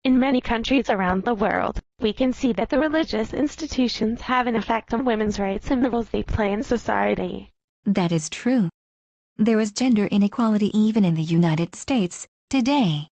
In many countries around the world, we can see that the religious institutions have an effect on women's rights and the roles they play in society. That is true. There is gender inequality even in the United States today.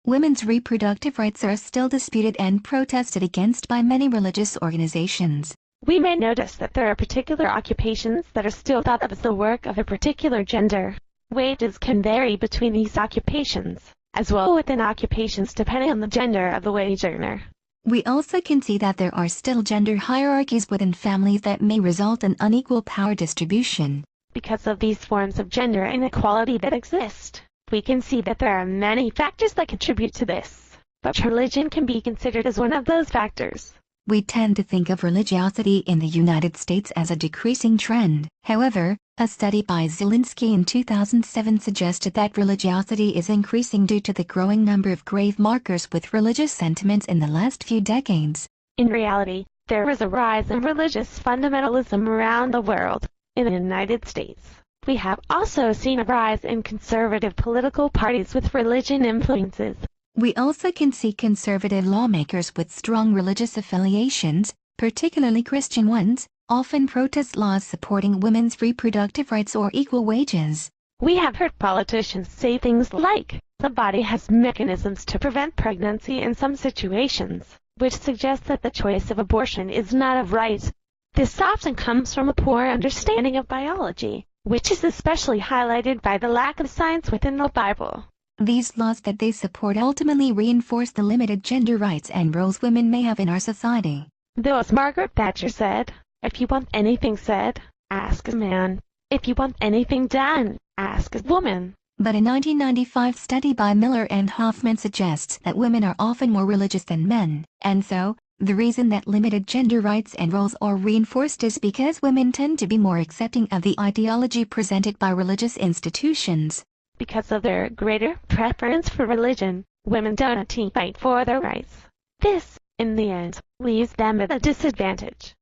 Women's reproductive rights are still disputed and protested against by many religious organizations. We may notice that there are particular occupations that are still thought of as the work of a particular gender. Wages can vary between these occupations, as well within occupations depending on the gender of the wage earner. We also can see that there are still gender hierarchies within families that may result in unequal power distribution. Because of these forms of gender inequality that exist, we can see that there are many factors that contribute to this, but religion can be considered as one of those factors. We tend to think of religiosity in the United States as a decreasing trend. However, a study by Zielinski in 2007 suggested that religiosity is increasing due to the growing number of grave markers with religious sentiments in the last few decades. In reality, there is a rise in religious fundamentalism around the world. In the United States, we have also seen a rise in conservative political parties with religion influences. We also can see conservative lawmakers with strong religious affiliations, particularly Christian ones, often protest laws supporting women's reproductive rights or equal wages. We have heard politicians say things like, the body has mechanisms to prevent pregnancy in some situations, which suggests that the choice of abortion is not a right. This often comes from a poor understanding of biology, which is especially highlighted by the lack of science within the Bible. These laws that they support ultimately reinforce the limited gender rights and roles women may have in our society. Though, as Margaret Thatcher said, if you want anything said, ask a man. If you want anything done, ask a woman. But a 1995 study by Miller and Hoffman suggests that women are often more religious than men, and so, the reason that limited gender rights and roles are reinforced is because women tend to be more accepting of the ideology presented by religious institutions. Because of their greater preference for religion, women don't fight for their rights. This, in the end, leaves them at a disadvantage.